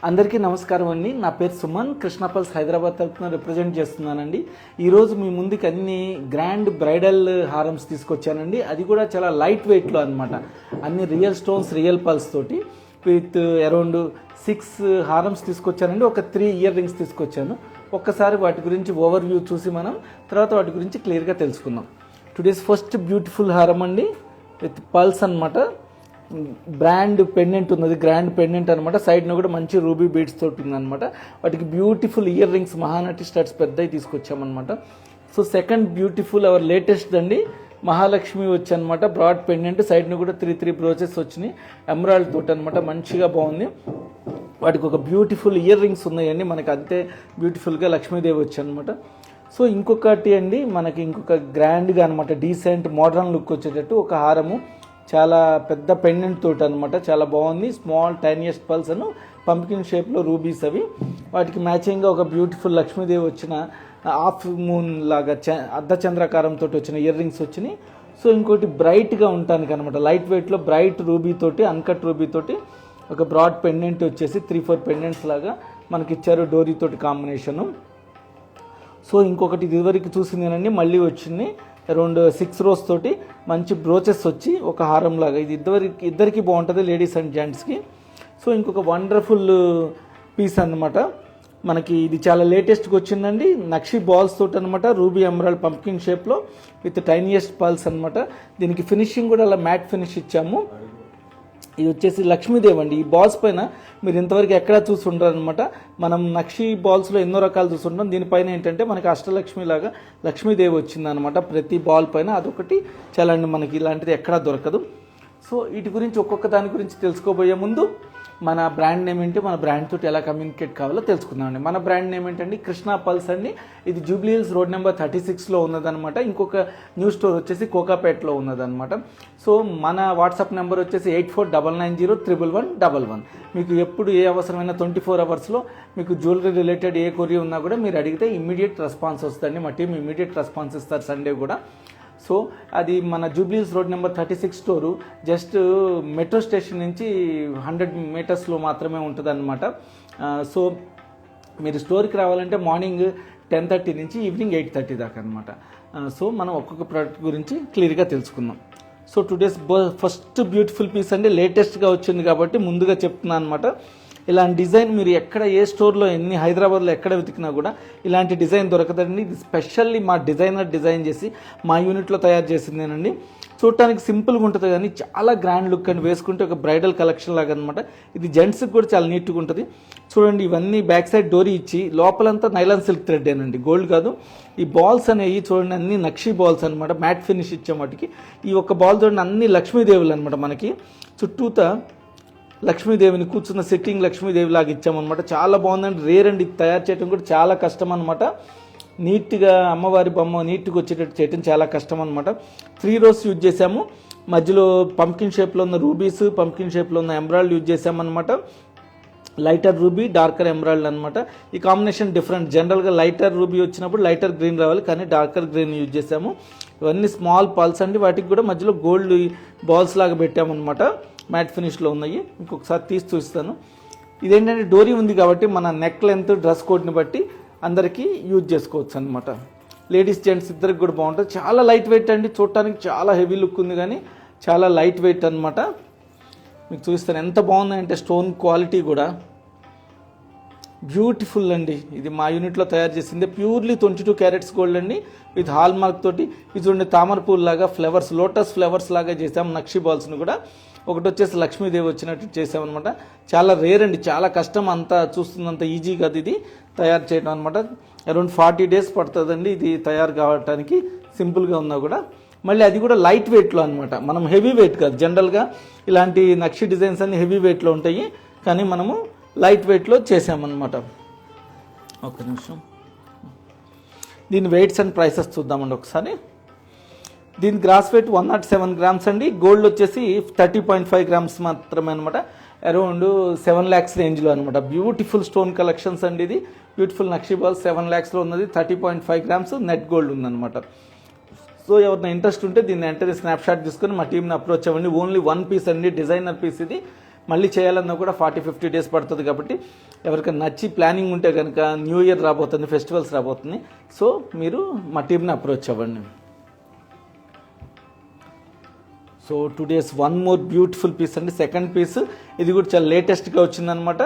అందరికీ నమస్కారం అండి. నా పేరు సుమన్, కృష్ణ పల్స్ హైదరాబాద్ తరఫున రిప్రజెంట్ చేస్తున్నానండి. ఈరోజు మీ ముందుకు అన్ని గ్రాండ్ బ్రైడల్ హారమ్స్ తీసుకొచ్చానండి. అది కూడా చాలా లైట్ వెయిట్లో అనమాట. అన్ని రియల్ స్టోన్స్, రియల్ పల్స్ తోటి విత్ అరౌండ్ 6 హారమ్స్ తీసుకొచ్చానండి. ఒక 3 ఇయర్ రింగ్స్ తీసుకొచ్చాను. ఒక్కసారి వాటి గురించి ఓవర్ వ్యూ చూసి మనం తర్వాత వాటి గురించి క్లియర్గా తెలుసుకుందాం. టుడేస్ ఫస్ట్ బ్యూటిఫుల్ హారం అండి విత్ పల్స్ అనమాట. బ్రాండ్ పెండెంట్ ఉన్నది, గ్రాండ్ పెండెంట్ అనమాట. సైడ్ను కూడా మంచి రూబీ బీడ్స్ తోటి ఉందనమాట. వాటికి beautiful earrings Mahanati studs పెద్దవి తీసుకొచ్చామన్నమాట. So second beautiful our latest అండి, మహాలక్ష్మి వచ్చి అనమాట. బ్రాడ్ పెండెంట్, సైడ్ను కూడా 3 బ్రోచెస్ వచ్చినాయి ఎమరాల్డ్ తోటి అనమాట. మంచిగా బాగుంది. వాటికి ఒక బ్యూటిఫుల్ ఇయర్ రింగ్స్ ఉన్నాయండి. మనకి అంతే బ్యూటిఫుల్గా లక్ష్మీదేవి వచ్చి అనమాట. సో ఇంకొకటి అండి, మనకి ఇంకొక గ్రాండ్గా అనమాట, డీసెంట్ మోడర్న్ లుక్ వచ్చేటట్టు ఒక హారము, చాలా పెద్ద పెండెంట్ తోటి అనమాట. చాలా బాగుంది. స్మాల్ టైనియస్ట్ పల్స్ అను పంప్కిన్ షేప్లో రూబీస్ అవి. వాటికి మ్యాచింగ్గా ఒక బ్యూటిఫుల్ లక్ష్మీదేవి వచ్చిన హాఫ్ మూన్ లాగా అర్ధచంద్రాకారంతో వచ్చిన ఇయర్ రింగ్స్ వచ్చినాయి. సో ఇంకోటి బ్రైట్గా ఉండటానికి అనమాట, లైట్ వెయిట్లో బ్రైట్ రూబీ తోటి, అన్కట్ రూబీ తోటి ఒక బ్రాడ్ పెండెంట్ వచ్చేసి 3-4 పెండెంట్స్ లాగా మనకి ఇచ్చారు, డోరీ తోటి కాంబినేషను. సో ఇంకొకటి ఇదివరకు చూసిందేనండి, మళ్ళీ వచ్చింది. అరౌండ్ 6 రోస్ తోటి మంచి బ్రోచెస్ వచ్చి ఒక హారం లాగా. ఇది ఇద్దరికి బాగుంటుంది, లేడీస్ అండ్ జెంట్స్కి. సో ఇంకొక వండర్ఫుల్ పీస్ అన్నమాట. మనకి ఇది చాలా లేటెస్ట్గా వచ్చిందండి. నక్షి బాల్స్ తోటి అనమాట, రూబీ ఎమరాల్డ్ పంప్కిన్ షేప్లో విత్ టైనియస్ట్ పల్స్ అనమాట. దీనికి ఫినిషింగ్ కూడా అలా మ్యాట్ ఫినిష్ ఇచ్చాము. ఇది వచ్చేసి లక్ష్మీదేవి అండి. ఈ బాల్స్ పైన మీరు ఇంతవరకు ఎక్కడా చూస్తుంటారు అనమాట. మనం నక్షి బాల్స్లో ఎన్నో రకాలు చూస్తుంటాం. దీనిపైన ఏంటంటే మనకి అష్టలక్ష్మి లాగా లక్ష్మీదేవి వచ్చిందనమాట ప్రతి బాల్ పైన. అదొకటి చాలా అండి, మనకి ఇలాంటిది ఎక్కడా దొరకదు. సో వీటి గురించి ఒక్కొక్క దాని గురించి తెలుసుకోబోయే ముందు మన బ్రాండ్ నేమ్ ఏంటి, మన బ్రాండ్ తోటి ఎలా కమ్యూనికేట్ కావాలో తెలుసుకుందామండి. మన బ్రాండ్ నేమ్ ఏంటండి, కృష్ణ పల్స్ అండి. ఇది జూబ్లీ హిల్స్ రోడ్ నెంబర్ 36లో ఉన్నదనమాట. ఇంకొక న్యూ స్టోర్ వచ్చేసి కోకాపేటలో ఉన్నదనమాట. సో మన వాట్సాప్ నెంబర్ వచ్చేసి 8499011111. మీకు ఎప్పుడు ఏ అవసరమైన 24 అవర్స్లో మీకు జ్యువెలరీ రిలేటెడ్ ఏ కొరియర్ ఉన్నా కూడా మీరు అడిగితే ఇమ్మీడియట్ రెస్పాన్స్ వస్తుందండి. మా టీం ఇమ్మీడియట్ రెస్పాన్స్ ఇస్తారు సండే కూడా. సో అది మన Jubilee Hills road number 36 store just metro station నుంచి 100 మీటర్స్లో మాత్రమే ఉంటుంది అనమాట. సో మీరు స్టోర్కి రావాలంటే మార్నింగ్ 10:30 నుంచి ఈవినింగ్ 8:30 దాకా అనమాట. సో మనం ఒక్కొక్క ప్రోడక్ట్ గురించి క్లియర్గా తెలుసుకుందాం. So today's first beautiful piece అండి, లేటెస్ట్గా వచ్చింది కాబట్టి ముందుగా చెప్తున్నాను అనమాట. ఇలాంటి డిజైన్ మీరు ఎక్కడ ఏ స్టోర్లో హైదరాబాద్లో ఎక్కడ వెతికినా కూడా ఇలాంటి డిజైన్ దొరకదండి. ఇది స్పెషల్లీ మా డిజైనర్ డిజైన్ చేసి మా యూనిట్లో తయారు చేసిందేనండి. చూడటానికి సింపుల్గా ఉంటుంది కానీ చాలా గ్రాండ్ లుక్ అండి. వేసుకుంటే ఒక బ్రైడల్ కలెక్షన్ లాగా అనమాట. ఇది జెంట్స్కి కూడా చాలా నీట్గా ఉంటుంది. చూడండి, ఇవన్నీ బ్యాక్ సైడ్ డోరీ ఇచ్చి లోపలంతా నైలాన్ సిల్క్ థ్రెడ్ ఏనండి, గోల్డ్ కాదు. ఈ బాల్స్ అనేవి చూడండి, అన్ని నక్షి బాల్స్ అనమాట. మ్యాట్ ఫినిష్ ఇచ్చాం వాటికి. ఈ ఒక్క బాల్ చూడండి, అన్ని లక్ష్మీదేవులు అనమాట. మనకి చుట్టూతా లక్ష్మీదేవిని కూర్చున్న సెట్టింగ్ లక్ష్మీదేవి లాగా ఇచ్చామన్నమాట. చాలా బాగుందండి. రేర్ అండి, తయారు చేయడం కూడా చాలా కష్టం అనమాట. నీట్గా అమ్మవారి బొమ్మ నీట్గా వచ్చేటట్టు చేయడం చాలా కష్టం అనమాట. 3 రోస్ యూజ్ చేసాము. మధ్యలో పంప్కిన్ షేప్లో ఉన్న రూబీస్, పంప్కిన్ షేప్లో ఉన్న ఎమరాల్డ్ యూజ్ చేసామన్నమాట. లైటర్ రూబీ, డార్కర్ ఎమరాల్డ్ అనమాట. ఈ కాంబినేషన్ డిఫరెంట్. జనరల్గా లైటర్ రూబీ వచ్చినప్పుడు లైటర్ గ్రీన్ రావాలి, కానీ డార్కర్ గ్రీన్ యూజ్ చేసాము. ఇవన్నీ స్మాల్ పల్స్ అండి. వాటికి కూడా మధ్యలో గోల్డ్ బాల్స్ లాగా పెట్టామన్నమాట. మ్యాట్ ఫినిష్లో ఉన్నాయి. ఇంకొకసారి తీసి చూస్తాను. ఇదేంటంటే డోరీ ఉంది కాబట్టి మన నెక్ లెంత్, డ్రెస్ కోడ్ని బట్టి అందరికీ యూజ్ చేసుకోవచ్చు అనమాట. లేడీస్ జెంట్స్ ఇద్దరికి కూడా బాగుంటుంది. చాలా లైట్ వెయిట్ అండి. చూడటానికి చాలా హెవీ లుక్ ఉంది కానీ చాలా లైట్ వెయిట్ అనమాట. మీకు చూస్తాను ఎంత బాగుందంటే స్టోన్ క్వాలిటీ కూడా బ్యూటిఫుల్ అండి. ఇది మా యూనిట్లో తయారు చేసింది. ప్యూర్లీ 22 క్యారెట్స్ గోల్డ్ అండి, విత్ హాల్ మార్క్ తోటి. ఇది చూడండి, తామర పూల్ లాగా ఫ్లవర్స్, లోటస్ ఫ్లవర్స్ లాగా చేసాం. నక్షి బాల్స్ని కూడా ఒకటి వచ్చేసి లక్ష్మీదేవి వచ్చినట్టు చేసామన్నమాట. చాలా రేర్ అండి, చాలా కష్టం. అంతా చూస్తున్నంత ఈజీ కాదు ఇది తయారు చేయడం అనమాట. అరౌండ్ 40 డేస్ పడుతుందండి ఇది తయారు కావడానికి, సింపుల్గా ఉన్నా కూడా. మళ్ళీ అది కూడా లైట్ వెయిట్లో అనమాట. మనం హెవీ వెయిట్ కాదు. జనరల్గా ఇలాంటి నక్షి డిజైన్స్ అన్ని హెవీ వెయిట్లో ఉంటాయి, కానీ మనము లైట్ వెయిట్లో చేసామన్నమాట. ఒక నిమిషం, దీని వెయిట్స్ అండ్ ప్రైసెస్ చూద్దామండి ఒకసారి. దీని గ్రాస్ వెయిట్ 107 గ్రామ్స్ అండి. గోల్డ్ వచ్చేసి 30.5 గ్రామ్స్ మాత్రమే అనమాట. అరౌండ్ 7 lakhs రేంజ్లో అనమాట. బ్యూటిఫుల్ స్టోన్ కలెక్షన్స్ అండి. ఇది బ్యూటిఫుల్ నక్షి బాల్ 7 lakhsలో ఉన్నది. 30.5 గ్రామ్స్ నెట్ గోల్డ్ ఉందన్నమాట. సో ఎవరైనా ఇంట్రెస్ట్ ఉంటే దీన్ని వెంటనే స్నాప్షాట్ తీసుకొని మా టీంని అప్రోచ్ అవ్వండి. ఓన్లీ 1 పీస్ అండి, డిజైనర్ పీస్ ఇది. మళ్ళీ చేయాలన్నా కూడా 40-50 డేస్ పడుతుంది. కాబట్టి ఎవరికైనా నచ్చి ప్లానింగ్ ఉంటే కనుక న్యూ ఇయర్ రాబోతుంది, ఫెస్టివల్స్ రాబోతుంది, సో మీరు మా టీమ్ని అప్రోచ్ అవ్వండి. So today's one more beautiful piece అండి, సెకండ్ పీస్. ఇది కూడా చాలా లేటెస్ట్గా వచ్చిందనమాట.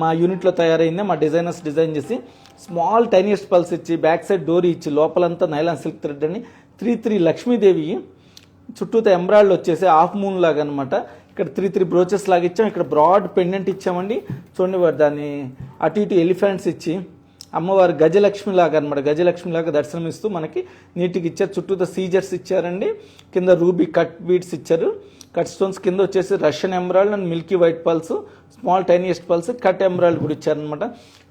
మా యూనిట్లో తయారైంది, మా డిజైనర్స్ డిజైన్ చేసి స్మాల్ టైనియస్ట్ పల్స్ ఇచ్చి బ్యాక్ సైడ్ డోరీ ఇచ్చి లోపలంతా నైలాన్ సిల్క్ థ్రెడ్ అని 3 లక్ష్మీదేవి చుట్టూతో ఎంబ్రాయిడ్ వచ్చేసి హాఫ్ మూన్ లాగా అనమాట. ఇక్కడ 3 బ్రోచెస్ లాగా ఇచ్చాం. ఇక్కడ బ్రాడ్ పెండెంట్ ఇచ్చామండి. చూడండి దాన్ని అటు ఇటు ఎలిఫెంట్స్ ఇచ్చి అమ్మవారు గజలక్ష్మి లాగా అనమాట, గజలక్ష్మి లాగా దర్శనమిస్తూ మనకి నీట్గా ఇచ్చారు. చుట్టూతో సీజర్స్ ఇచ్చారండి. కింద రూబీ కట్ బీడ్స్ ఇచ్చారు, కట్ స్టోన్స్. కింద వచ్చేసి Russian emerald and milky white pearls, small tiniest pulse, cut emerald కూడా ఇచ్చారనమాట.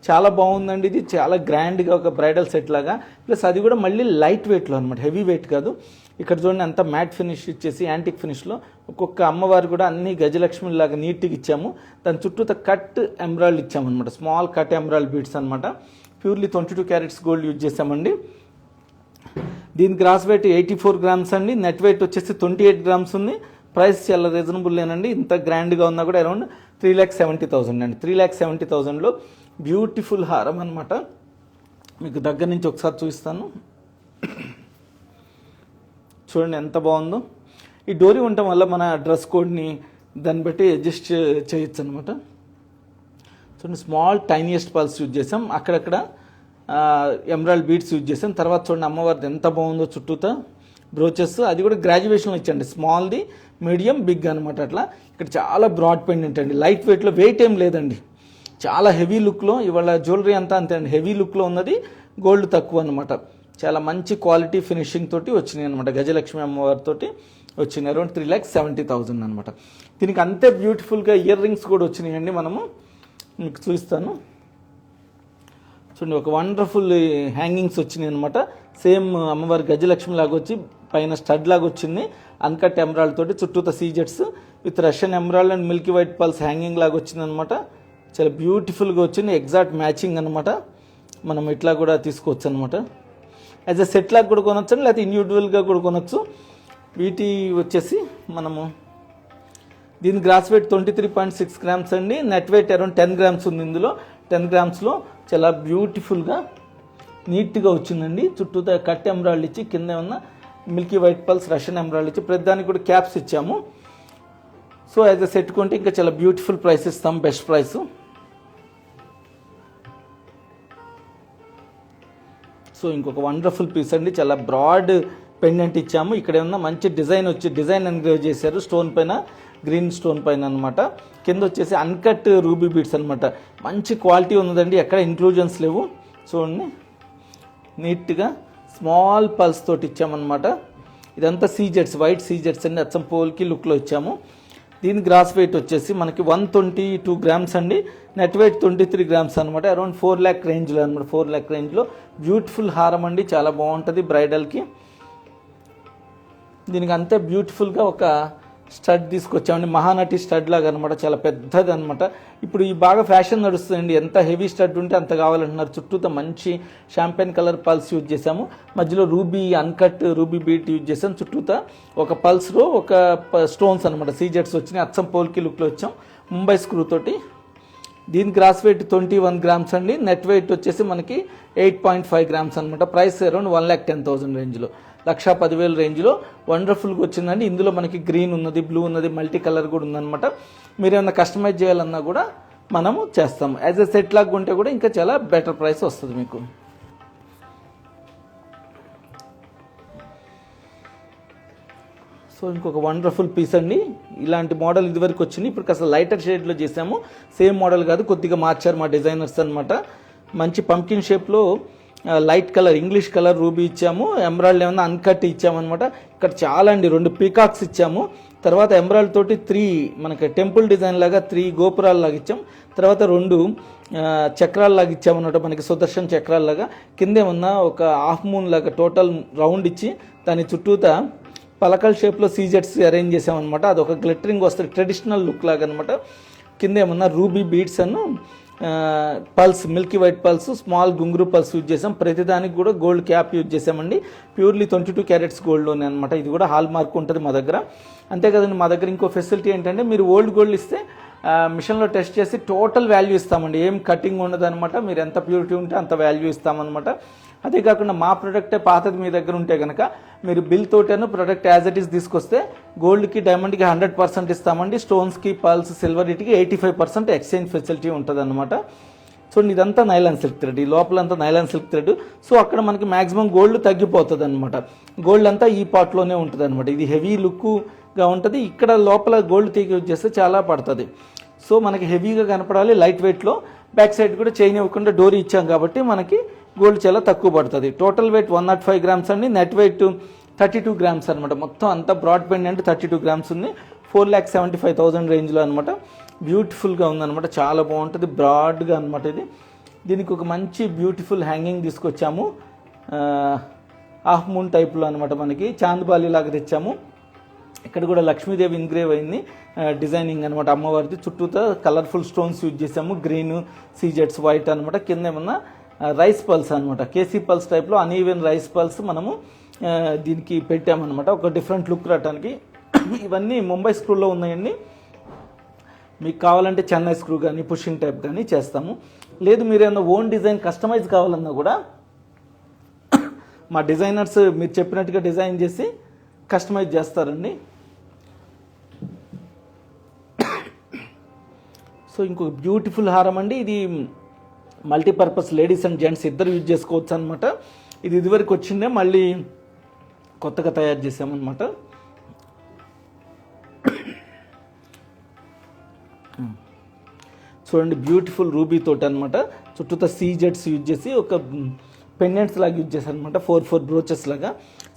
చాలా బాగుందండి. ఇది చాలా గ్రాండ్గా ఒక బ్రైడల్ సెట్ లాగా, ప్లస్ అది కూడా మళ్ళీ లైట్ వెయిట్లో అనమాట, హెవీ వెయిట్ కాదు. ఇక్కడ చూడండి అంతా మ్యాట్ ఫినిష్ ఇచ్చేసి యాంటిక్ ఫినిష్లో ఒక్కొక్క అమ్మవారు కూడా అన్ని గజలక్ష్మి లాగా నీట్గా ఇచ్చాము. దాని చుట్టూతో కట్ ఎమరాల్డ్ ఇచ్చామన్నమాట, స్మాల్ కట్ ఎమరాల్డ్ బీడ్స్ అనమాట. ప్యూర్లీ 22 క్యారెట్స్ గోల్డ్ యూజ్ చేసామండి. దీని గ్రాస్ వెయిట్ 84 గ్రామ్స్ అండి, నెట్ వెయిట్ వచ్చేసి 28 గ్రామ్స్ ఉంది. ప్రైస్ చాలా రీజనబుల్లేనండి. ఇంత గ్రాండ్గా ఉన్నా కూడా అరౌండ్ 3,70,000 అండి. 3,70,000లో బ్యూటిఫుల్ హారం అనమాట. మీకు దగ్గర నుంచి ఒకసారి చూపిస్తాను. చూడండి ఎంత బాగుందో. ఈ డోరీ ఉండటం వల్ల మన డ్రెస్ కోడ్ని దాన్ని బట్టి అడ్జస్ట్ చేయొచ్చు అనమాట. చూడండి స్మాల్ టైనియస్ట్ పల్స్ యూజ్ చేసాం, అక్కడక్కడ ఎమరాల్డ్ బీడ్స్ యూజ్ చేసాం. తర్వాత చూడండి అమ్మవారిది ఎంత బాగుందో, చుట్టూతా బ్రోచెస్. అది కూడా గ్రాడ్యుయేషన్లో ఇచ్చండి, స్మాల్ది, మీడియం, బిగ్ అనమాట. అట్లా ఇక్కడ చాలా బ్రాడ్ పెండెంట్ అండి, లైట్ వెయిట్లో, వెయిట్ ఏం లేదండి, చాలా హెవీ లుక్లో. ఇవాళ జ్యువెలరీ అంతా అంతే అండి, హెవీ లుక్లో ఉన్నది, గోల్డ్ తక్కువ అనమాట. చాలా మంచి క్వాలిటీ ఫినిషింగ్ తోటి వచ్చినాయి అనమాట, గజలక్ష్మి అమ్మవారితో వచ్చినాయి. అరౌండ్ 3,70,000 అనమాట. దీనికి అంతే బ్యూటిఫుల్గా ఇయర్ రింగ్స్ కూడా వచ్చినాయండి. మనము మీకు చూపిస్తాను. చూడండి ఒక వండర్ఫుల్ హ్యాంగింగ్స్ వచ్చినాయి అనమాట. సేమ్ అమ్మవారి గజలక్ష్మి లాగా వచ్చి పైన స్టడ్ లాగా వచ్చింది, అన్కట్ ఎమరాల్డ్ తోటి, చుట్టూత సీజెట్స్ with Russian emerald and milky white pearls hanging లాగా వచ్చింది అనమాట. చాలా బ్యూటిఫుల్గా వచ్చింది, ఎగ్జాక్ట్ మ్యాచింగ్ అనమాట. మనం ఇట్లా కూడా తీసుకోవచ్చు అనమాట. యాజ్ ఎ సెట్ లాగా కూడా కొనొచ్చు, లేకపోతే ఇండివిజువల్గా కూడా కొనొచ్చు. వీటి వచ్చేసి మనము దీని గ్రాస్ వెయిట్ 23.6 గ్రామ్స్ అండి, నెట్ వెయిట్ అరౌండ్ 10 గ్రామ్స్ ఉంది. ఇందులో 10 గ్రామ్స్లో చాలా బ్యూటిఫుల్గా నీట్గా వచ్చిందండి. చుట్టూతో కట్ ఎమరాల్డ్ ఇచ్చి, కింద ఉన్న Milky white pulse, Russian emerald ఇచ్చి, ప్రతిదానికి కూడా క్యాప్స్ ఇచ్చాము. సో యాజ్ ఎ సెట్ కొంటే ఇంకా చాలా బ్యూటిఫుల్ ప్రైస్ ఇస్తాం, బెస్ట్ ప్రైస్. సో ఇంకొక వండర్ఫుల్ పీస్ అండి, చాలా బ్రాడ్ పెండెంట్ ఇచ్చాము. ఇక్కడ ఏమన్నా మంచి డిజైన్ వచ్చి డిజైన్ ఎన్గ్రేవ్ చేశారు స్టోన్ పైన, గ్రీన్ స్టోన్ పైన అనమాట. కింద వచ్చేసి అన్కట్ రూబీ బీడ్స్ అనమాట. మంచి క్వాలిటీ ఉన్నదండి, ఎక్కడ ఇంక్లూజన్స్ లేవు. చూడండి నీట్గా స్మాల్ పల్స్ తోటి ఇచ్చామన్నమాట. ఇదంతా సీజెట్స్, వైట్ సీజెట్స్ అండి, అచ్చం పోల్కి లుక్లో ఇచ్చాము. దీని గ్రాస్ వెయిట్ వచ్చేసి మనకి 122 గ్రామ్స్ అండి, నెట్ వెయిట్ 23 గ్రామ్స్ అనమాట. అరౌండ్ 4 lakh రేంజ్లో అనమాట, 4 lakh రేంజ్లో బ్యూటిఫుల్ హారం అండి, చాలా బాగుంటుంది బ్రైడల్కి. దీనికి అంతే బ్యూటిఫుల్గా ఒక స్టడ్ తీసుకొచ్చామండి, మహానటి స్టడ్ లాగా అనమాట, చాలా పెద్దది అనమాట. ఇప్పుడు ఈ బాగా ఫ్యాషన్ నడుస్తుందండి, ఎంత హెవీ స్టడ్ ఉంటే అంత కావాలంటున్నారు. చుట్టూతో మంచి షాంపెయిన్ కలర్ పల్స్ యూజ్ చేసాము, మధ్యలో ruby uncut ruby beat use చేసాము. చుట్టూతో ఒక పల్స్లో ఒక స్టోన్స్ అనమాట, సీజెట్స్ వచ్చినాయి, అచ్చం పోల్కి లుక్లో వచ్చాం, ముంబై స్క్రూ తోటి. దీని గ్రాస్ వెయిట్ 21 గ్రామ్స్ అండి, నెట్ వెయిట్ వచ్చేసి మనకి 8.5 గ్రామ్స్ అనమాట. ప్రైస్ అరౌండ్ 1,10,000 రేంజ్లో, 1,10,000 రేంజ్లో వండర్ఫుల్గా వచ్చిందండి. ఇందులో మనకి గ్రీన్ ఉన్నది, బ్లూ ఉన్నది, మల్టీ కలర్ కూడా ఉందన్నమాట. మీరు ఏమైనా కస్టమైజ్ చేయాలన్నా కూడా మనము చేస్తాము. యాజ్ ఎ సెట్ లాగా ఉంటే కూడా ఇంకా చాలా బెటర్ ప్రైస్ వస్తుంది మీకు. సో ఇంకొక వండర్ఫుల్ పీస్ అండి, ఇలాంటి మోడల్ ఇదివరకు వచ్చింది, ఇప్పుడు కాస్త లైటర్ షేడ్లో చేసాము. సేమ్ మోడల్ కాదు, కొద్దిగా మార్చారు మా డిజైనర్స్ అనమాట. మంచి పంకిన్ షేప్లో light colour, English colour ruby ఇచ్చాము, ఎమరాల్డ్ ఏమన్నా అన్కట్ ఇచ్చామన్నమాట. ఇక్కడ చాలా అండి, 2 పీకాక్స్ ఇచ్చాము. తర్వాత ఎమరాల్డ్ తోటి 3 మనకి టెంపుల్ డిజైన్ లాగా 3 గోపురాలు లాగా ఇచ్చాం. తర్వాత 2 చక్రాలు లాగా ఇచ్చామన్నమాట, మనకి సుదర్శన్ చక్రాలు లాగా. కిందేమన్నా ఒక హాఫ్ మూన్ లాగా టోటల్ రౌండ్ ఇచ్చి దాని చుట్టూతా పలకల్ షేప్లో సీజెట్స్ అరేంజ్ చేసామన్నమాట. అదొక గ్లిటరింగ్ వస్తుంది, ట్రెడిషనల్ లుక్ లాగా అనమాట. కింద ఏమన్నా రూబీ బీడ్స్ అను pearls, milky white pearls, small గుంగురు పల్స్ యూజ్ చేసాం. ప్రతిదానికి కూడా గోల్డ్ క్యాప్ యూజ్ చేసామండి, ప్యూర్లీ 22 క్యారెట్స్ గోల్డ్లోనే అనమాట. ఇది కూడా హాల్ మార్క్ ఉంటుంది మా దగ్గర. అంతేకాదండి, మా దగ్గర ఇంకో ఫెసిలిటీ ఏంటంటే మీరు ఓల్డ్ గోల్డ్ ఇస్తే మిషన్లో టెస్ట్ చేసి టోటల్ వాల్యూ ఇస్తామండి. ఏం కటింగ్ ఉండదు అనమాట. మీరు ఎంత ప్యూరిటీ ఉంటే అంత వాల్యూ ఇస్తామన్నమాట. అదే కాకుండా మా ప్రోడక్టే పాతది మీ దగ్గర ఉంటే కనుక మీరు బిల్ తోటను ప్రోడక్ట్ యాజ్ ఇట్ ఈస్ తీసుకొస్తే గోల్డ్కి డైమండ్కి 100% ఇస్తామండి. స్టోన్స్కి పర్ల్స్ సిల్వర్ వీటికి 85% ఎక్స్చేంజ్ ఫెసిలిటీ ఉంటుంది అనమాట. సో ఇదంతా నైలాన్ సిల్క్ థ్రెడ్, ఈ లోపలంతా నైలాన్ సిల్క్ థ్రెడ్. సో అక్కడ మనకి మ్యాక్సిమం గోల్డ్ తగ్గిపోతుంది అనమాట. గోల్డ్ అంతా ఈ పార్ట్లోనే ఉంటుంది అనమాట. ఇది హెవీ లుక్గా ఉంటుంది. ఇక్కడ లోపల గోల్డ్ తీగ యూజ్ చేస్తే చాలా పడుతుంది. సో మనకి హెవీగా కనపడాలి, లైట్ వెయిట్లో. బ్యాక్ సైడ్ కూడా చైన్ ఇవ్వకుండా డోరీ ఇచ్చాం కాబట్టి మనకి గోల్డ్ చాలా తక్కువ పడుతుంది. టోటల్ వెయిట్ 105 గ్రామ్స్ అండి. నెట్ వెయిట్ 32 గ్రామ్స్ అనమాట. మొత్తం అంతా బ్రాడ్ పెండెంట్ 32 గ్రామ్స్ ఉంది. 4,75,000 రేంజ్లో అనమాట. బ్యూటిఫుల్గా ఉందన్నమాట. చాలా బాగుంటుంది, బ్రాడ్గా అనమాట. దీనికి ఒక మంచి బ్యూటిఫుల్ హ్యాంగింగ్ తీసుకొచ్చాము. హాఫ్ మూన్ టైప్లో అనమాట. మనకి చాందబాలి లాగా తెచ్చాము. ఇక్కడ కూడా లక్ష్మీదేవి ఇన్గ్రేవ్ అయింది డిజైనింగ్ అనమాట. అమ్మవారిది చుట్టూతో కలర్ఫుల్ స్టోన్స్ యూజ్ చేసాము. గ్రీన్, సీజెట్స్, వైట్ అనమాట. కింద ఏమన్నా రైస్ పల్స్ అనమాట. కేసీ పల్స్ టైప్లో అన్ఈవెన్ రైస్ పల్స్ మనము దీనికి పెట్టామన్నమాట, ఒక డిఫరెంట్ లుక్ రావడానికి. ఇవన్నీ ముంబై స్క్రూలో ఉన్నాయండి. మీకు కావాలంటే చెన్నై స్క్రూ కానీ పుషింగ్ టైప్ కానీ చేస్తాము. లేదు మీరు ఏమన్నా ఓన్ డిజైన్ కస్టమైజ్ కావాలన్నా కూడా మా డిజైనర్స్ మీరు చెప్పినట్టుగా డిజైన్ చేసి కస్టమైజ్ చేస్తారండి. సో ఇంకొక బ్యూటిఫుల్ హారం అండి. ఇది మల్టీపర్పస్ లేడీస్ అండ్ జెంట్స్ ఇద్దరు యూజ్ చేసుకోవచ్చు అనమాట. ఇది ఇదివరకు వచ్చిందే, మళ్ళీ కొత్తగా తయారు చేసామన్నమాట. చూడండి, బ్యూటిఫుల్ రూబీ తోటి అనమాట. చుట్టూతో సీజెట్స్ యూజ్ చేసి ఒక పెండెంట్స్ లాగా యూజ్ చేశారు అనమాట. 4 బ్రోచెస్ లాగా.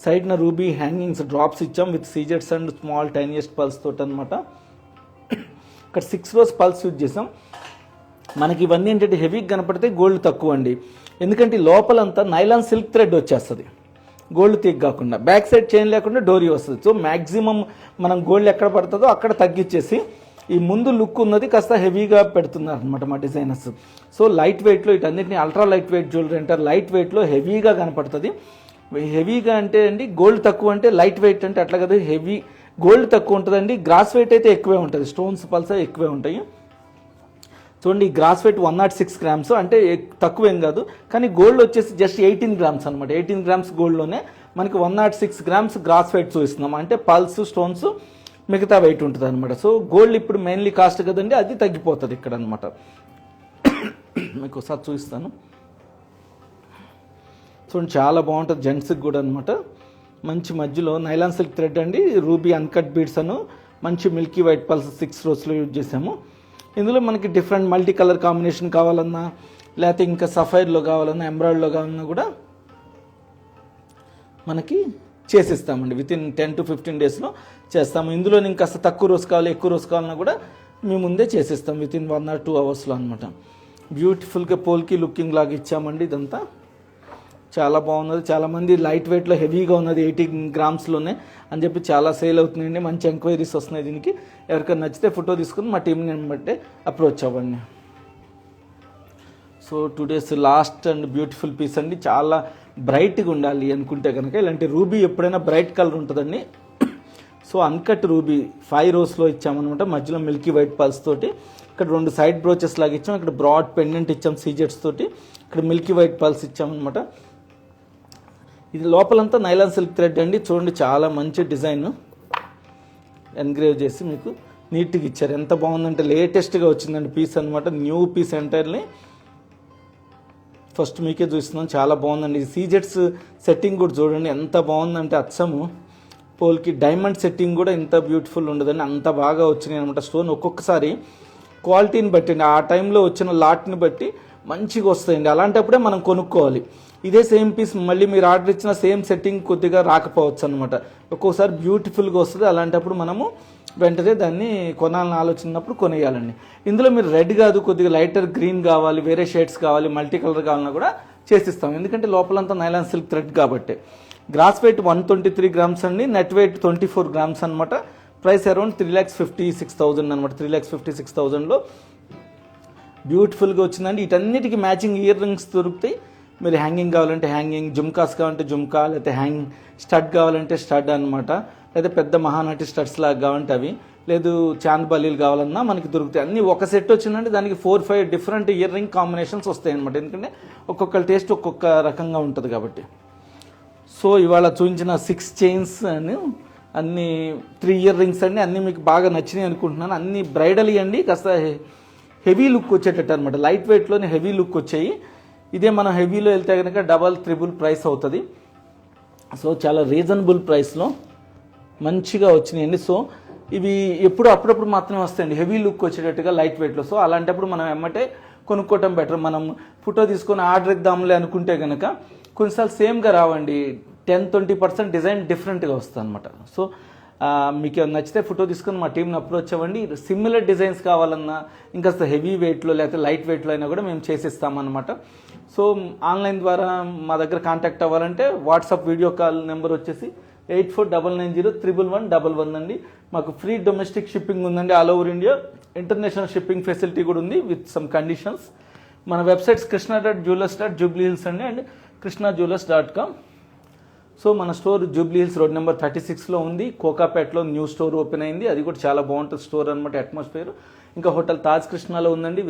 సైడ్న రూబీ హ్యాంగింగ్స్ డ్రాప్స్ ఇచ్చాం విత్ సీజెట్స్ అండ్ స్మాల్ టైనియస్ట్ పల్స్ తోటి అనమాట. ఇక్కడ 6 rows పల్స్ యూజ్ చేసాం. మనకి ఇవన్నీ ఏంటంటే హెవీగా కనపడితే గోల్డ్ తక్కువ అండి. ఎందుకంటే లోపలంతా నైలాన్ సిల్క్ థ్రెడ్ వచ్చేస్తుంది, గోల్డ్ తీగ కాకుండా. బ్యాక్ సైడ్ చైన్ లేకుండా డోరీ వస్తుంది. సో మ్యాక్సిమం మనం గోల్డ్ ఎక్కడ పడుతుందో అక్కడ తగ్గించేసి ఈ ముందు లుక్ ఉన్నది కాస్త హెవీగా పెడుతున్నారు అనమాట మా డిజైనర్స్. సో లైట్ వెయిట్లో వీటన్నిటిని అల్ట్రా లైట్ వెయిట్ జ్యువెలరీ అంటారు. లైట్ వెయిట్లో హెవీగా కనపడుతుంది. హెవీగా అంటే అండి గోల్డ్ తక్కువ అంటే లైట్ వెయిట్ అంటే అట్లా కదా, హెవీ గోల్డ్ తక్కువ ఉంటుందండి. గ్రాస్ వెయిట్ అయితే ఎక్కువే ఉంటుంది, స్టోన్స్ పల్స్ ఎక్కువే ఉంటాయి. చూడండి, గ్రాస్ వెయిట్ 106 గ్రామ్స్ అంటే తక్కువేం కాదు. కానీ గోల్డ్ వచ్చేసి జస్ట్ 18 గ్రామ్స్ అనమాట. 18 గ్రామ్స్ గోల్డ్లోనే మనకి 106 గ్రామ్స్ గ్రాస్ వెయిట్ చూపిస్తున్నాం. అంటే పల్స్, స్టోన్స్ మిగతా వెయిట్ ఉంటుంది అనమాట. సో గోల్డ్ ఇప్పుడు మెయిన్లీ కాస్ట్ కదండి, అది తగ్గిపోతుంది ఇక్కడ అనమాట. మీకు ఒకసారి చూపిస్తాను. చూడండి, చాలా బాగుంటుంది జెంట్స్కి కూడా అనమాట. మంచి మధ్యలో నైలాన్ సిల్క్ థ్రెడ్ అండి, రూబీ అన్కట్ బీడ్స్ అను మంచి Milky white pulse 6 rows use చేసాము. ఇందులో మనకి డిఫరెంట్ మల్టీ కలర్ కాంబినేషన్ కావాలన్నా, లేకపోతే ఇంకా సఫైర్లో కావాలన్నా, ఎంబ్రాయిడ్లో కావాలన్నా కూడా మనకి చేసిస్తామండి. వితిన్ 10 to 15 daysలో చేస్తాము. ఇందులో ఇంకా తక్కువ రోజు కావాలి, ఎక్కువ రోజు కావాలన్నా కూడా మేము ముందే చేసిస్తాం వితిన్ 1 or 2 hours అనమాట. బ్యూటిఫుల్గా పోల్కి లుకింగ్ లాగా ఇచ్చామండి. ఇదంతా చాలా బాగున్నది. చాలామంది లైట్ వెయిట్లో హెవీగా ఉన్నది 18 గ్రామ్స్లోనే అని చెప్పి చాలా సేల్ అవుతున్నాయండి. మంచి ఎంక్వైరీస్ వస్తున్నాయి దీనికి. ఎవరికైనా నచ్చితే ఫోటో తీసుకుని మా టీంని బట్టి అప్రోచ్ అవ్వండి. So today's last and beautiful piece అండి. చాలా బ్రైట్గా ఉండాలి అనుకుంటే కనుక ఇలాంటి రూబీ ఎప్పుడైనా బ్రైట్ కలర్ ఉంటుందండి. సో అన్కట్ రూబీ 5 rows ఇచ్చామన్నమాట. మధ్యలో మిల్కీ వైట్ పల్స్ తోటి. ఇక్కడ 2 సైడ్ బ్రోచెస్ లాగా ఇచ్చాం. ఇక్కడ బ్రాడ్ పెండెంట్ ఇచ్చాం సీజెట్స్ తోటి. ఇక్కడ మిల్కీ వైట్ పల్స్ ఇచ్చామన్నమాట. ఇది లోపలంతా నైలాన్ సిల్క్ థ్రెడ్ అండి. చూడండి, చాలా మంచి డిజైన్ ఎన్గ్రేవ్ చేసి మీకు నీట్గా ఇచ్చారు. ఎంత బాగుందంటే లేటెస్ట్గా వచ్చిందండి పీస్ అనమాట. New piece entirely. ఫస్ట్ మీకే చూస్తున్నాను, చాలా బాగుందండి. ఈ సీజెట్స్ సెట్టింగ్ కూడా చూడండి ఎంత బాగుందంటే అచ్చము పోల్కి డైమండ్ సెట్టింగ్ కూడా ఇంత బ్యూటిఫుల్ ఉండదండి. అంత బాగా వచ్చినాయి అనమాట. స్టోన్ ఒక్కొక్కసారి క్వాలిటీని బట్టి ఆ టైంలో వచ్చిన లాట్ని బట్టి మంచిగా వస్తాయండి. అలాంటప్పుడే మనం కొనుక్కోవాలి. ఇదే సేమ్ పీస్ మళ్ళీ మీరు ఆర్డర్ ఇచ్చిన సేమ్ సెట్టింగ్ కొద్దిగా రాకపోవచ్చు అనమాట. ఒక్కోసారి బ్యూటిఫుల్గా వస్తుంది. అలాంటప్పుడు మనము వెంటనే దాన్ని కొనాలని ఆలోచనప్పుడు కొనేయాలండి. ఇందులో మీరు రెడ్ కాదు, కొద్దిగా లైటర్ గ్రీన్ కావాలి, వేరే షేడ్స్ కావాలి, మల్టీ కలర్ కావాలన్నా కూడా చేసిస్తాం. ఎందుకంటే లోపలంతా నైలాన్ సిల్క్ థ్రెడ్ కాబట్టి. గ్రాస్ వెయిట్ 123 గ్రామ్స్ అండి. నెట్ వెయిట్ 24 గ్రామ్స్ అనమాట. ప్రైస్ అరౌండ్ 3,56,000 అనమాట. 3,56,000లో బ్యూటిఫుల్గా వచ్చిందండి. వీటన్నిటికీ మ్యాచింగ్ ఇయర్ రింగ్స్ దొరుకుతాయి. మీరు హ్యాంగింగ్ కావాలంటే హ్యాంగింగ్, జుమ్కాస్ కావాలంటే జుమ్కా, లేకపోతే స్టడ్ కావాలంటే స్టడ్ అనమాట. లేదా పెద్ద మహానటి స్టడ్స్ లాగా కావాలంటే అవి. లేదు చాంద్ బల్లీలు కావాలన్నా మనకి దొరుకుతాయి. అన్నీ ఒక సెట్ వచ్చిందంటే దానికి 4-5 డిఫరెంట్ ఇయర్ రింగ్ కాంబినేషన్స్ వస్తాయి అనమాట. ఎందుకంటే ఒక్కొక్కరి టేస్ట్ ఒక్కొక్క రకంగా ఉంటుంది కాబట్టి. సో ఇవాళ చూపించిన 6 చైన్స్ అని అన్ని 3 ఇయర్ రింగ్స్ అండి, అన్నీ మీకు బాగా నచ్చినాయి అనుకుంటున్నాను. అన్ని బ్రైడల్ ఇవ్వండి, కాస్త హెవీ లుక్ వచ్చేటట్టు అనమాట. లైట్ వెయిట్లోనే హెవీ లుక్ వచ్చాయి. ఇదే మనం హెవీలో వెళ్తే కనుక డబల్ ట్రిపుల్ ప్రైస్ అవుతుంది. సో చాలా రీజనబుల్ ప్రైస్లో మంచిగా వచ్చినాయండి. సో ఇవి అప్పుడప్పుడు మాత్రమే వస్తాయండి హెవీ లుక్ వచ్చేటట్టుగా లైట్ వెయిట్లో. సో అలాంటప్పుడు మనం ఎమ్మటే కొనుక్కోవటం బెటర్. మనం ఫోటో తీసుకొని ఆర్డర్ ఇద్దాంలే అనుకుంటే కనుక కొన్నిసార్లు సేమ్గా రావండి, 10-20% డిజైన్ డిఫరెంట్గా వస్తుంది అనమాట. సో మీకు నచ్చితే ఫోటో తీసుకొని మా టీంని అప్రోచ్ అవ్వండి. సిమిలర్ డిజైన్స్ కావాలన్నా ఇంకా హెవీ వెయిట్లో లేకపోతే లైట్ వెయిట్లో అయినా కూడా మేము చేసిస్తామన్నమాట. సో ఆన్లైన్ ద్వారా మా దగ్గర కాంటాక్ట్ అవ్వాలంటే వాట్సాప్ వీడియో కాల్ నెంబర్ వచ్చేసి 8499011111 అండి. మాకు ఫ్రీ డొమెస్టిక్ షిప్పింగ్ ఉందండి all over India. International shipping facility కూడా ఉంది విత్ సమ్ కండిషన్స్. మన websites krishna.jewellers.jubileehills and krishnajewellers.com. So మన store Jubilee Hills road number 36లో ఉంది. కోకాపేటలో న్యూ స్టోర్ ఓపెన్ అయింది, అది కూడా చాలా బాగుంటుంది స్టోర్ అనమాట, అట్మాస్ఫియర్. ఇంకా హోటల్ తాజ్ కృష్ణాలో ఉందండి,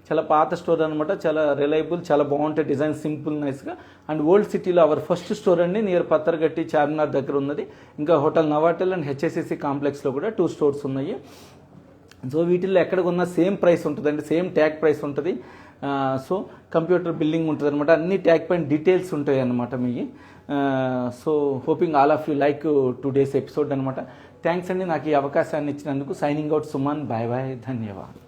చాలా పాత స్టోర్ అనమాట, చాలా రిలయబుల్, చాలా బాగుంటాయి డిజైన్, సింపుల్ నైస్గా. అండ్ ఓల్డ్ సిటీలో అవర్ ఫస్ట్ స్టోర్ అండి, నియర్ పత్తర్గట్టి చార్మినార్ దగ్గర ఉన్నది. ఇంకా హోటల్ నవాటెల్ అండ్ హెచ్ఎస్సిసి కాంప్లెక్స్లో కూడా 2 స్టోర్స్ ఉన్నాయి. సో వీటిల్లో ఎక్కడ కొన్నా సేమ్ ప్రైస్ ఉంటుందండి, సేమ్ ట్యాగ్ ప్రైస్ ఉంటుంది. సో కంప్యూటర్ బిల్లింగ్ ఉంటుంది అనమాట, అన్ని ట్యాగ్ పైన డీటెయిల్స్ ఉంటాయి అన్నమాట మీ. So hoping all of you like today's episode అనమాట. థ్యాంక్స్ అండి నాకు ఈ అవకాశాన్ని ఇచ్చినందుకు. Signing out Suman, bye bye, ధన్యవాదాలు.